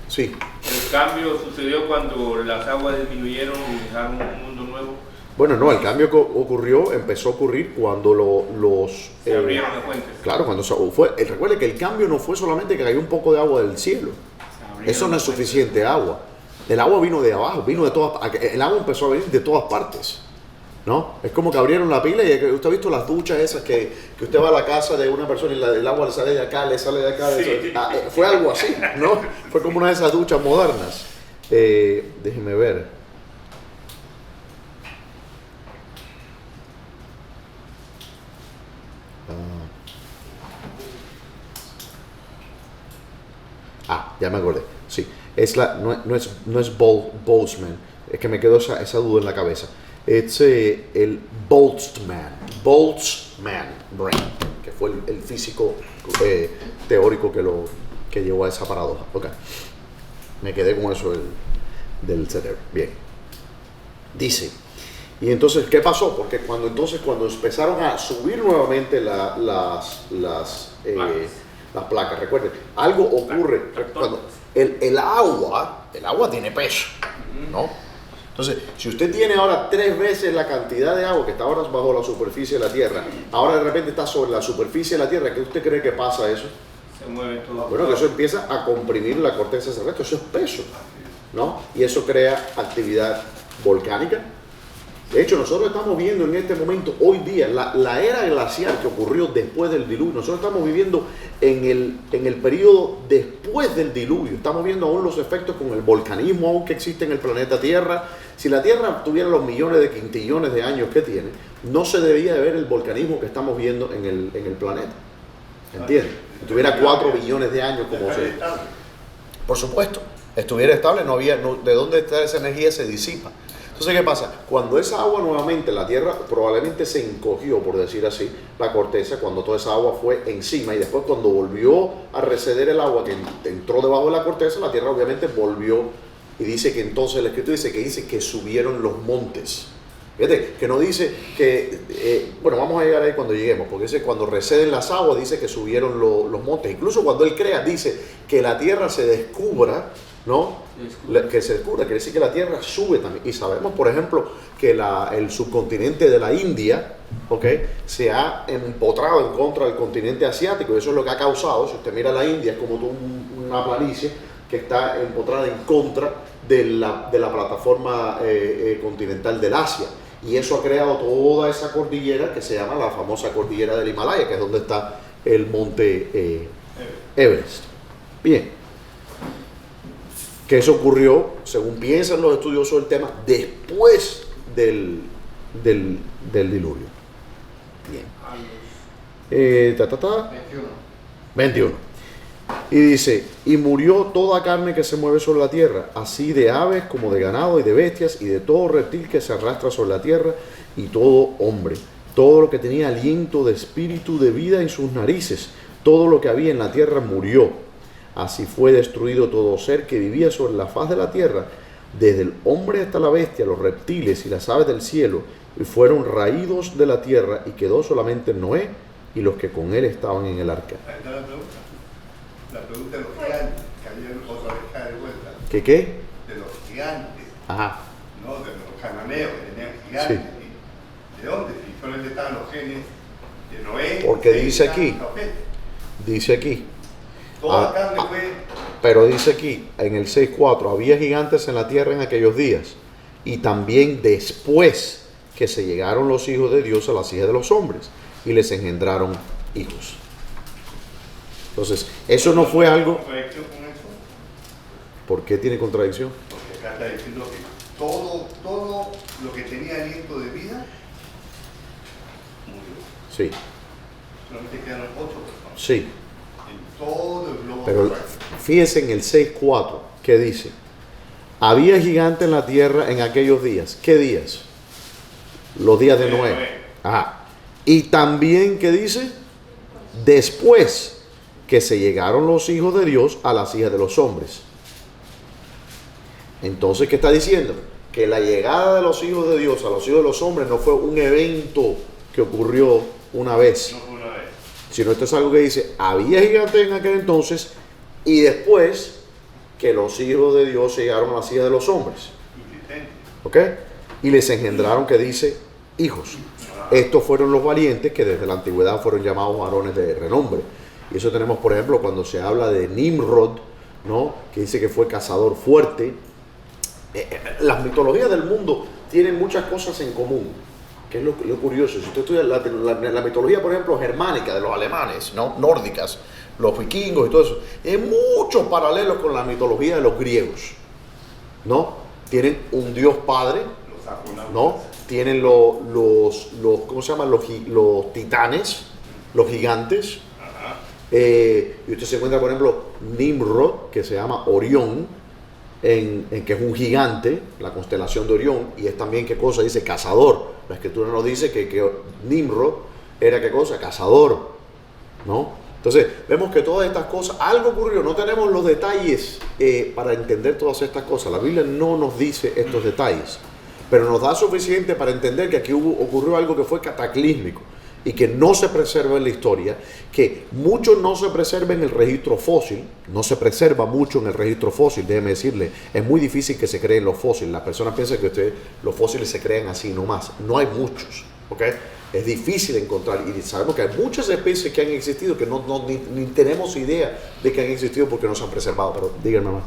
sí. El cambio sucedió cuando las aguas disminuyeron y dejaron un mundo nuevo. Bueno, no, el cambio que empezó a ocurrir cuando Se abrieron las fuentes. Claro, cuando recuerde que el cambio no fue solamente que cayó un poco de agua del cielo. Se abrieron Eso no es las fuentes. suficiente agua. El agua vino de abajo, el agua empezó a venir de todas partes. ¿No? Es como que abrieron la pila y usted ha visto las duchas esas que usted va a la casa de una persona y el agua le sale de acá, le sale de acá. Sí. Fue algo así, ¿no? Fue como una de esas duchas modernas. Déjeme ver. Ya me acordé. Sí, no es Boltzmann, es que me quedó esa duda en la cabeza. Es el Boltzmann brain, que fue el físico teórico que llevó a esa paradoja. Okay. Me quedé con eso. del cerebro. Bien. Dice, y entonces, ¿qué pasó? Porque cuando empezaron a subir nuevamente las placas, recuerden, algo ocurre cuando el agua tiene peso, ¿no? Entonces, si usted tiene ahora 3 veces la cantidad de agua que está ahora bajo la superficie de la Tierra, ahora de repente está sobre la superficie de la Tierra, ¿qué usted cree que pasa eso? Se mueve todo. Bueno, que eso empieza a comprimir la corteza terrestre, eso es peso, ¿no? Y eso crea actividad volcánica. De hecho, nosotros estamos viendo en este momento, hoy día, la era glacial que ocurrió después del diluvio. Nosotros estamos viviendo en el periodo después del diluvio. Estamos viendo aún los efectos con el volcanismo aún que existe en el planeta Tierra. Si la Tierra tuviera los millones de quintillones de años que tiene, no se debía de ver el volcanismo que estamos viendo en el planeta. ¿Entiendes? Si tuviera 4 billones de años como se... Por supuesto, estuviera estable, de dónde está esa energía se disipa. Entonces, ¿qué pasa? Cuando esa agua nuevamente, la Tierra probablemente se encogió, por decir así, la corteza, cuando toda esa agua fue encima, y después cuando volvió a receder el agua que entró debajo de la corteza, la Tierra obviamente volvió, y dice que entonces, la Escritura dice que subieron los montes. Fíjate, que no dice que, bueno, vamos a llegar ahí cuando lleguemos, porque dice cuando receden las aguas, dice que subieron los montes. Incluso cuando Él crea, dice que la Tierra se descubra, ¿no? Que se descubra, quiere decir que la Tierra sube también. Y sabemos, por ejemplo, que el subcontinente de la India, ¿okay?, se ha empotrado en contra del continente asiático. Y eso es lo que ha causado, si usted mira la India, es como una planicie que está empotrada en contra de la plataforma continental del Asia. Y eso ha creado toda esa cordillera que se llama la famosa cordillera del Himalaya, que es donde está el monte Everest. Bien. Que eso ocurrió, según piensan los estudiosos del tema, después del diluvio. Bien. 21. Y dice, y murió toda carne que se mueve sobre la tierra, así de aves como de ganado y de bestias y de todo reptil que se arrastra sobre la tierra y todo hombre. Todo lo que tenía aliento de espíritu de vida en sus narices, todo lo que había en la tierra murió. Así fue destruido todo ser que vivía sobre la faz de la tierra, desde el hombre hasta la bestia, los reptiles y las aves del cielo, y fueron raídos de la tierra, y quedó solamente Noé y los que con él estaban en el arca. La pregunta de los gigantes, que ayer otra vez cae de vuelta. ¿Qué? De los gigantes. Ajá. ¿No? De los cananeos que tenían gigantes. Sí. ¿De dónde? Si solamente estaban los genes de Noé. Porque dice aquí. Toda carne fue. Pero dice aquí, en el 6.4, había gigantes en la tierra en aquellos días, y también después que se llegaron los hijos de Dios a las hijas de los hombres, y les engendraron hijos. Entonces, eso no fue algo... ¿Contradicción con eso? ¿Por qué tiene contradicción? Porque acá está diciendo que todo lo que tenía aliento de vida murió. Sí, Solamente quedaron 8 personas. sí. En todo el globo. Pero fíjense en el 6.4, que dice, había gigante en la tierra en aquellos días. ¿Qué días? Los días de Noé. Ajá. Y también, ¿qué dice? Después que se llegaron los hijos de Dios a las hijas de los hombres. Entonces, ¿qué está diciendo? Que la llegada de los hijos de Dios a los hijos de los hombres no fue un evento que ocurrió una vez. No fue una vez. Sino esto es algo que dice, había gigantes en aquel entonces, y después que los hijos de Dios llegaron a las hijas de los hombres. ¿Ok? Y les engendraron, que dice, hijos. Estos fueron los valientes que desde la antigüedad fueron llamados varones de renombre. Y eso tenemos, por ejemplo, cuando se habla de Nimrod, ¿no?, que dice que fue cazador fuerte. Las mitologías del mundo tienen muchas cosas en común, que es lo curioso. Si usted estudia la mitología, por ejemplo, germánica de los alemanes, ¿no?, nórdicas, los vikingos y todo eso, hay muchos paralelos con la mitología de los griegos, ¿no? Tienen un dios padre, ¿no? Tienen los ¿cómo se llaman? Los titanes, los gigantes. Y usted se encuentra, por ejemplo, Nimrod, que se llama Orión, que es un gigante, la constelación de Orión, y es también, ¿qué cosa? Dice cazador. La escritura nos dice que Nimrod era, ¿qué cosa? Cazador, ¿no? Entonces, vemos que todas estas cosas, algo ocurrió, no tenemos los detalles para entender todas estas cosas. La Biblia no nos dice estos detalles, pero nos da suficiente para entender que aquí ocurrió algo que fue cataclísmico y que no se preserva en la historia, que mucho no se preserva en el registro fósil, no se preserva mucho en el registro fósil, déjeme decirle, es muy difícil que se creen los fósiles. Las personas piensan que los fósiles se crean así nomás, no hay muchos, ¿ok? Es difícil encontrar, y sabemos que hay muchas especies que han existido que ni tenemos idea de que han existido porque no se han preservado. Pero díganme, mamá,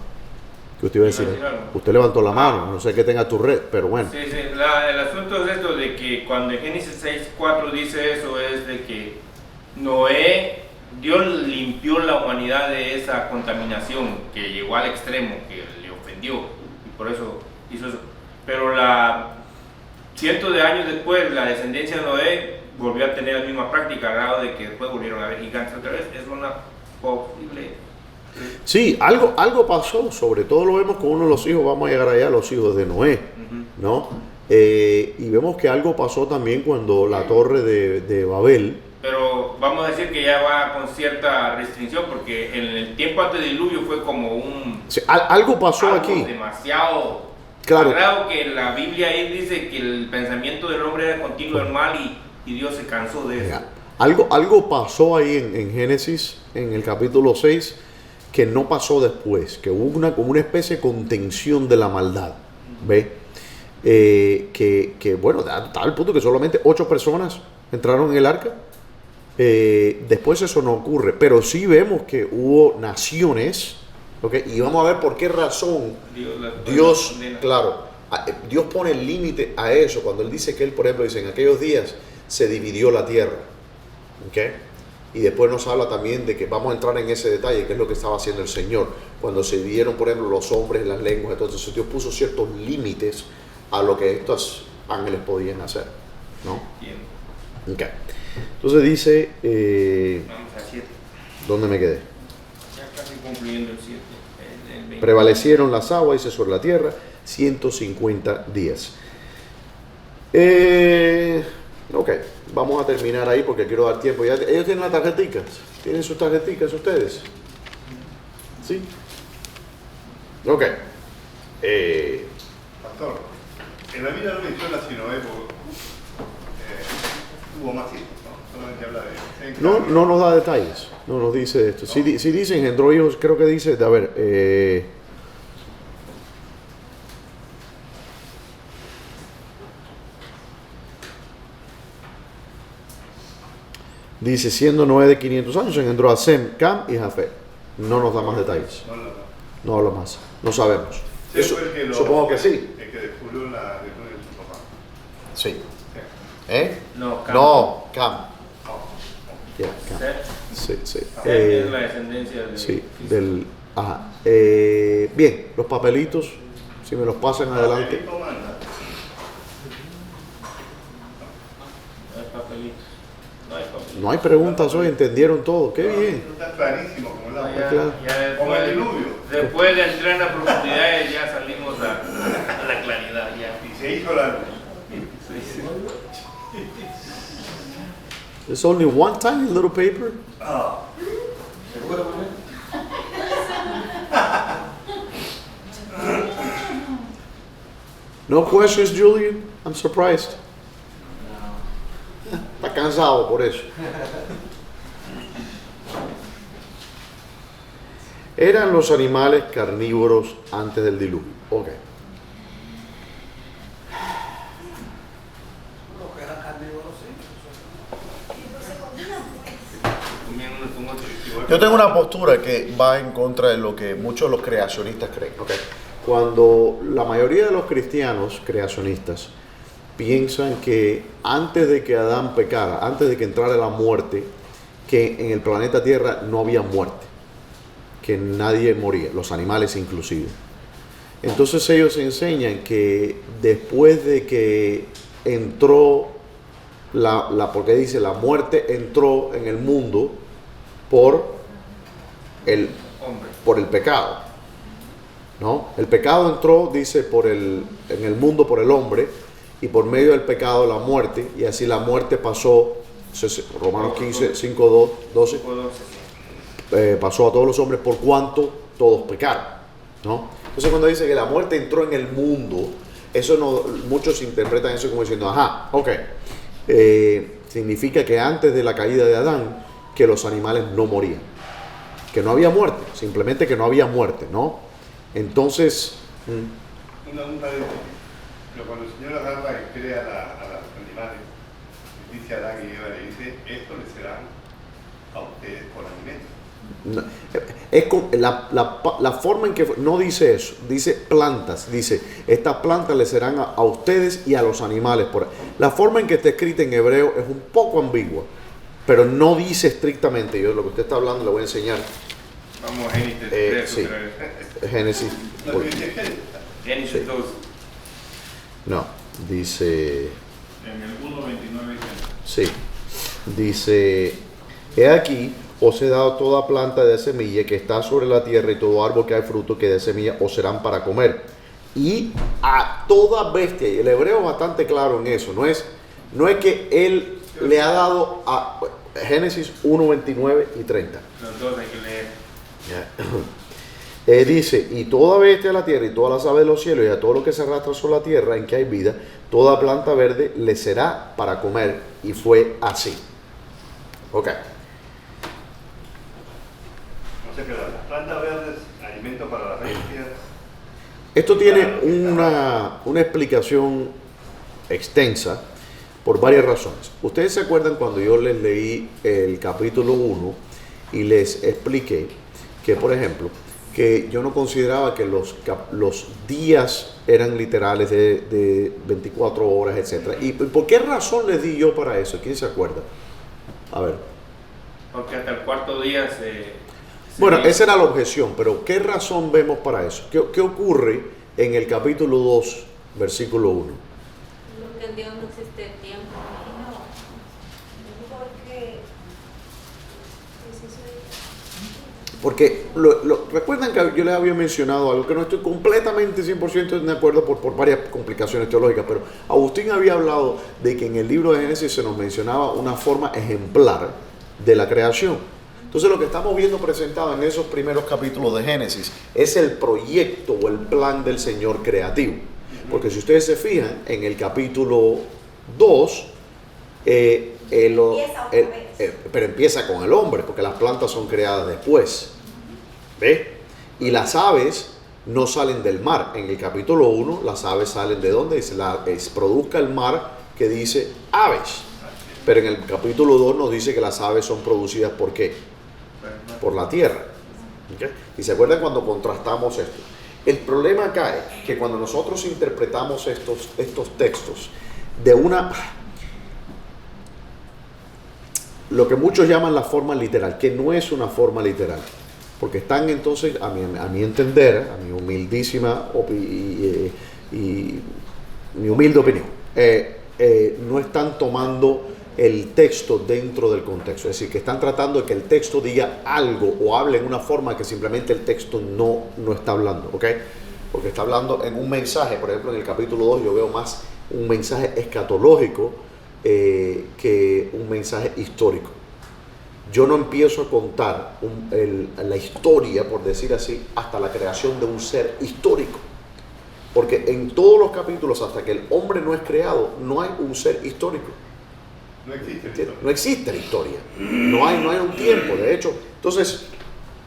¿qué usted iba a decir? Usted levantó la mano, no sé que tenga tu red, pero bueno. Sí, el asunto es esto de que cuando en Génesis 6:4 dice eso, es de que Dios limpió la humanidad de esa contaminación que llegó al extremo, que le ofendió, y por eso hizo eso. Pero cientos de años después, la descendencia de Noé volvió a tener la misma práctica, al grado de que después volvieron a ver gigantes otra vez. Es una posible. Sí, algo pasó, sobre todo lo vemos con uno de los hijos, vamos a llegar allá, los hijos de Noé, ¿no? Y vemos que algo pasó también cuando la torre de Babel. Pero vamos a decir que ya va con cierta restricción, porque en el tiempo antes del diluvio fue como Sí, algo pasó aquí. Demasiado. Claro. Claro que la Biblia ahí dice que el pensamiento del hombre era continuo el mal y Dios se cansó de eso. Algo pasó ahí en Génesis, en el capítulo 6, que no pasó después, que hubo como una especie de contención de la maldad, ¿ve? Que bueno, a tal punto que solamente 8 personas entraron en el arca. Después eso no ocurre, pero sí vemos que hubo naciones. Okay, y vamos a ver por qué razón Dios pone el límite a eso, cuando Él dice que Él, por ejemplo, dice, en aquellos días se dividió la tierra. Okay? Y después nos habla también de que vamos a entrar en ese detalle, que es lo que estaba haciendo el Señor. Cuando se dividieron, por ejemplo, los hombres, las lenguas, entonces Dios puso ciertos límites a lo que estos ángeles podían hacer, ¿no? Bien. Okay. Entonces dice, Vamos a 7. ¿dónde me quedé? Ya casi concluyendo el 7. Prevalecieron las aguas, dice, sobre la tierra 150 días. Ok, vamos a terminar ahí porque quiero dar tiempo. Ellos tienen las tarjeticas. ¿Tienen sus tarjeticas ustedes? ¿Sí? Ok. Pastor, en la Biblia no menciona si Noé tuvo más hijos, ¿no? Solamente habla de... No nos da detalles. No nos dice esto. Si dice engendró hijos, creo que dice, a ver, dice, siendo Noé de 500 años, engendró a Sem, Cam y Jafet. No nos da más detalles. No habla más. No sabemos. Eso, supongo que sí. El que descubrió la virtud de su papá. Sí. No, Cam. No, Cam. Yeah, Cam. Seth. Sí, sí. Es la descendencia de... Sí, del... Ajá. Bien, los papelitos, si me los pasan adelante. Papelito manda. No hay papelitos. No hay papelitos. No hay preguntas hoy, entendieron todo. Qué bien. Está clarísimo como el agua. Claro. Ya Como el diluvio. después de entrar en la profundidad ya salimos a la claridad. Ya. Y se hizo la luz. There's only one tiny little paper. Ah. No questions, Julian? I'm surprised. Está cansado por eso. Eran los animales carnívoros antes del diluvio. Ok. Yo tengo una postura que va en contra de lo que muchos de los creacionistas creen. Okay. Cuando la mayoría de los cristianos creacionistas piensan que antes de que Adán pecara, antes de que entrara la muerte, que en el planeta Tierra no había muerte, que nadie moría, los animales inclusive. Entonces ellos enseñan que después de que entró porque dice la muerte entró en el mundo por el pecado, ¿no? El pecado entró, dice, en el mundo por el hombre, y por medio del pecado la muerte, y así la muerte pasó, Romanos 15, 5, 12, pasó a todos los hombres por cuanto todos pecaron, ¿no? Entonces cuando dice que la muerte entró en el mundo, eso no, muchos interpretan eso como diciendo, ajá, ok, significa que antes de la caída de Adán, que los animales no morían, que no había muerte, simplemente que no había muerte, ¿no? Entonces, Una vez, pero cuando el Señor agarra y crea a los animales, le dice a Adán y Eva, le dice, esto les será a ustedes por alimento. la forma en que no dice eso, dice plantas, dice estas plantas le serán a ustedes y a los animales. La forma en que está escrita en hebreo es un poco ambigua, pero no dice estrictamente. Yo lo que usted está hablando le voy a enseñar. Vamos a Génesis 3, Sí. Génesis. No, que dice Génesis. Génesis 2. No, dice, En el 1.29 sí, dice, he aquí, os he dado toda planta de semilla que está sobre la tierra y todo árbol que hay fruto que de semilla os serán para comer. Y a toda bestia, y el hebreo es bastante claro en eso, no es que él le ha dado a Génesis 1, 29 y 30. Los dos hay que leer. Dice, y toda bestia de la tierra y todas las aves de los cielos y a todo lo que se arrastra sobre la tierra en que hay vida, toda planta verde le será para comer. Y fue así. Ok. No sé qué, las plantas verdes, alimento para las bestias. Esto tiene una explicación extensa por varias razones. Ustedes se acuerdan cuando yo les leí el capítulo 1 y les expliqué que, por ejemplo, que yo no consideraba que los días eran literales de 24 horas, etc. ¿Y por qué razón les di yo para eso? ¿Quién se acuerda? A ver. Porque hasta el cuarto día Bueno, esa era la objeción, pero ¿qué razón vemos para eso? ¿Qué ocurre en el capítulo 2, versículo 1? Porque en Dios no existe el tiempo. Porque recuerdan que yo les había mencionado algo que no estoy completamente 100% de acuerdo por varias complicaciones teológicas, pero Agustín había hablado de que en el libro de Génesis se nos mencionaba una forma ejemplar de la creación. Entonces lo que estamos viendo presentado en esos primeros capítulos de Génesis es el proyecto o el plan del Señor creativo. Porque si ustedes se fijan, en el capítulo 2, pero empieza con el hombre, porque las plantas son creadas después. ¿Ve? Y las aves no salen del mar. En el capítulo 1, las aves salen de donde produzca el mar, que dice aves. Pero en el capítulo 2 nos dice que las aves son producidas ¿por qué? Por la tierra. ¿Okay? Y se acuerdan cuando contrastamos esto. El problema acá es que cuando nosotros interpretamos estos textos de lo que muchos llaman la forma literal, que no es una forma literal, porque están entonces, a mi entender, a mi humildísima y mi humilde opinión, no están tomando el texto dentro del contexto, es decir, que están tratando de que el texto diga algo o hable en una forma que simplemente el texto no está hablando, ¿ok? Porque está hablando en un mensaje, por ejemplo en el capítulo 2 yo veo más un mensaje escatológico que un mensaje histórico. Yo no empiezo a contar la historia, por decir así, hasta la creación de un ser histórico. Porque en todos los capítulos, hasta que el hombre no es creado, no hay un ser histórico. No existe. No existe la historia. No hay un tiempo, de hecho. Entonces,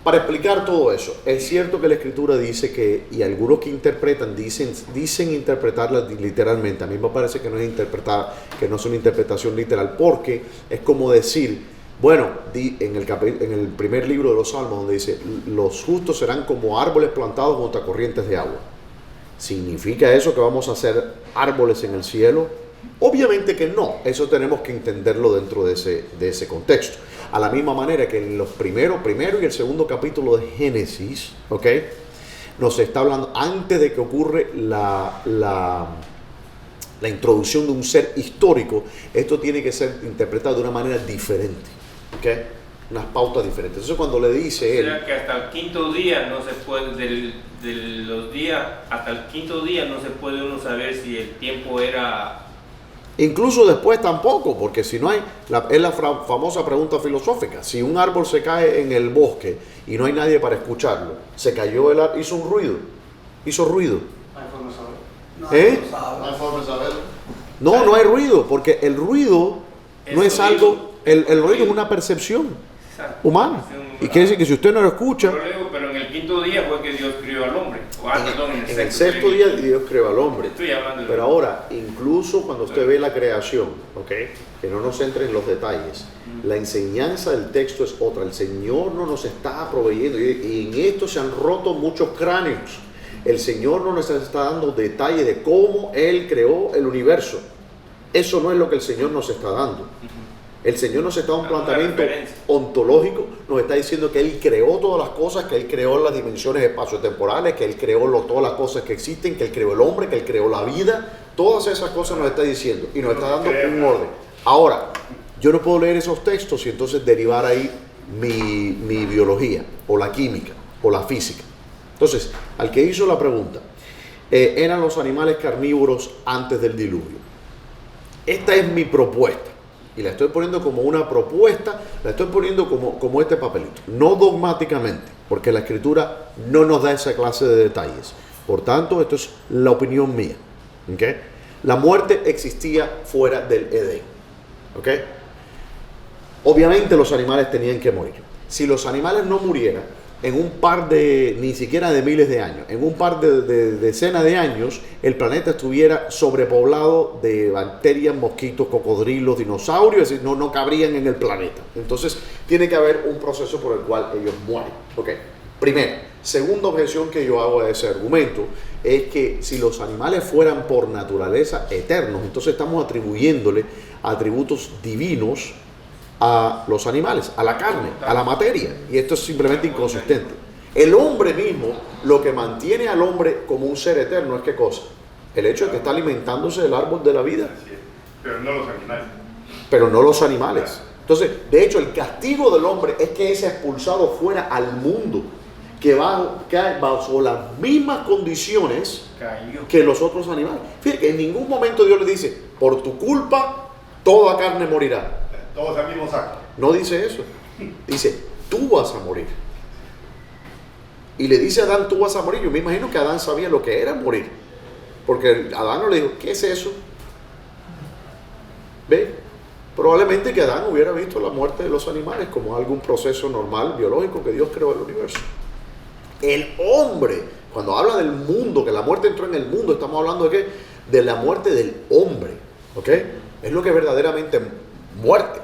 para explicar todo eso, es cierto que la Escritura dice que, y algunos que interpretan, dicen interpretarla literalmente. A mí me parece que no es una interpretación literal, porque es como decir, bueno, en el primer libro de los Salmos, donde dice, los justos serán como árboles plantados junto a corrientes de agua. ¿Significa eso que vamos a hacer árboles en el cielo? Obviamente que no, eso tenemos que entenderlo dentro de ese contexto. A la misma manera que en los primero y el segundo capítulo de Génesis, ¿ok? Nos está hablando, antes de que ocurre la introducción de un ser histórico, esto tiene que ser interpretado de una manera diferente, ¿ok? Unas pautas diferentes. Entonces cuando le dice él... O sea que hasta el quinto día no se puede, de los días, hasta el quinto día no se puede uno saber si el tiempo era Incluso después tampoco, porque si no hay, es la famosa pregunta filosófica, si un árbol se cae en el bosque y no hay nadie para escucharlo, se cayó el árbol, hizo ruido. No hay forma de saber. ¿Eh? No hay forma de saberlo. No hay ruido, porque el ruido no es algo, el ruido es una percepción humana. Y quiere decir que si usted no lo escucha... Pero en el quinto día fue que Dios crió al hombre. En el sexto día Dios creó al hombre. Estoy hablando de... Pero ahora, incluso cuando usted ve la creación, que no nos entre en los detalles, la enseñanza del texto es otra. El Señor no nos está proveyendo, y en esto se han roto muchos cráneos. El Señor no nos está dando detalles de cómo Él creó el universo. Eso no es lo que el Señor nos está dando. El Señor nos está dando un planteamiento ontológico, nos está diciendo que Él creó todas las cosas, que Él creó las dimensiones espaciotemporales, que Él creó todas las cosas que existen, que Él creó el hombre, que Él creó la vida. Todas esas cosas nos está diciendo y nos está dando un orden. Ahora, yo no puedo leer esos textos y entonces derivar ahí mi biología, o la química, o la física. Entonces, al que hizo la pregunta, ¿eran los animales carnívoros antes del diluvio? Esta es mi propuesta. Y la estoy poniendo como una propuesta, la estoy poniendo como este papelito. No dogmáticamente, porque la Escritura no nos da esa clase de detalles. Por tanto, esto es la opinión mía. ¿Okay? La muerte existía fuera del Edén. ¿Okay? Obviamente los animales tenían que morir. Si los animales no murieran, en un par de, ni siquiera de miles de años, en un par de decenas de años, el planeta estuviera sobrepoblado de bacterias, mosquitos, cocodrilos, dinosaurios, es decir, no cabrían en el planeta. Entonces, tiene que haber un proceso por el cual ellos mueren. Okay. Primero. Segunda objeción que yo hago a ese argumento es que si los animales fueran por naturaleza eternos, entonces estamos atribuyéndole atributos divinos a los animales, a la carne, a la materia, y esto es simplemente inconsistente. El hombre mismo, lo que mantiene al hombre como un ser eterno es ¿qué cosa? El hecho de que está alimentándose del árbol de la vida. Pero no los animales. Pero no los animales. Entonces, de hecho, el castigo del hombre es que es expulsado fuera al mundo, que cae bajo las mismas condiciones que los otros animales. Fíjate que en ningún momento Dios le dice, por tu culpa, toda carne morirá. Todos al mismo saco. No dice eso. Dice, tú vas a morir. Y le dice a Adán, tú vas a morir. Yo me imagino que Adán sabía lo que era morir. Porque Adán no le dijo, ¿qué es eso? ¿Ve? Probablemente que Adán hubiera visto la muerte de los animales como algún proceso normal, biológico, que Dios creó el universo. El hombre, cuando habla del mundo, que la muerte entró en el mundo, estamos hablando de ¿qué? De la muerte del hombre. ¿Ok? Es lo que verdaderamente muerte.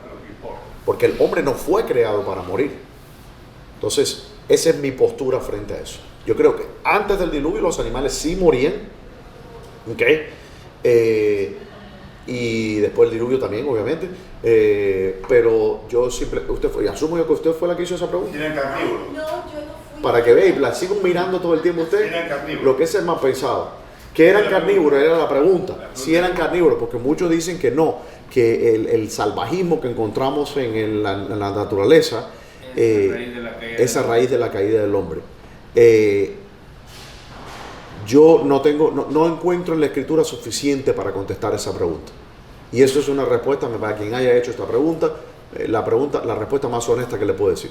Porque el hombre no fue creado para morir. Entonces, esa es mi postura frente a eso. Yo creo que antes del diluvio los animales sí morían. ¿Ok? Y después del diluvio también, obviamente. Pero yo asumo yo que usted fue la que hizo esa pregunta. Eran carnívoros. No, yo no fui. Para que vean, la sigo mirando todo el tiempo usted. Eran carnívoros. Lo que es el más pensado. ¿Que eran carnívoros? Era la pregunta. Si eran carnívoros, porque muchos dicen que no, que el salvajismo que encontramos en la naturaleza es a raíz de la caída del hombre. Yo no encuentro en la Escritura suficiente para contestar esa pregunta. Y eso es una respuesta, para quien haya hecho esta pregunta, la respuesta más honesta que le puedo decir.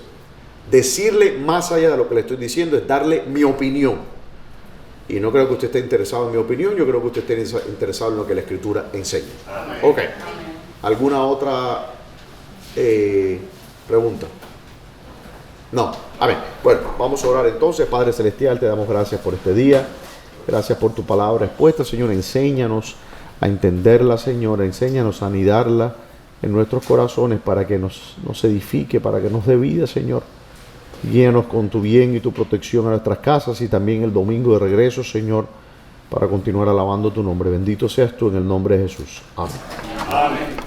Decirle más allá de lo que le estoy diciendo es darle mi opinión. Y no creo que usted esté interesado en mi opinión, yo creo que usted esté interesado en lo que la Escritura enseña. Amén. Ok. ¿Alguna otra pregunta? No. Amén. Bueno, vamos a orar entonces. Padre Celestial, te damos gracias por este día. Gracias por tu palabra expuesta, Señor. Enséñanos a entenderla, Señor. Enséñanos a anidarla en nuestros corazones para que nos edifique, para que nos dé vida, Señor. Guíanos con tu bien y tu protección a nuestras casas y también el domingo de regreso, Señor, para continuar alabando tu nombre. Bendito seas tú en el nombre de Jesús. Amén. Amén.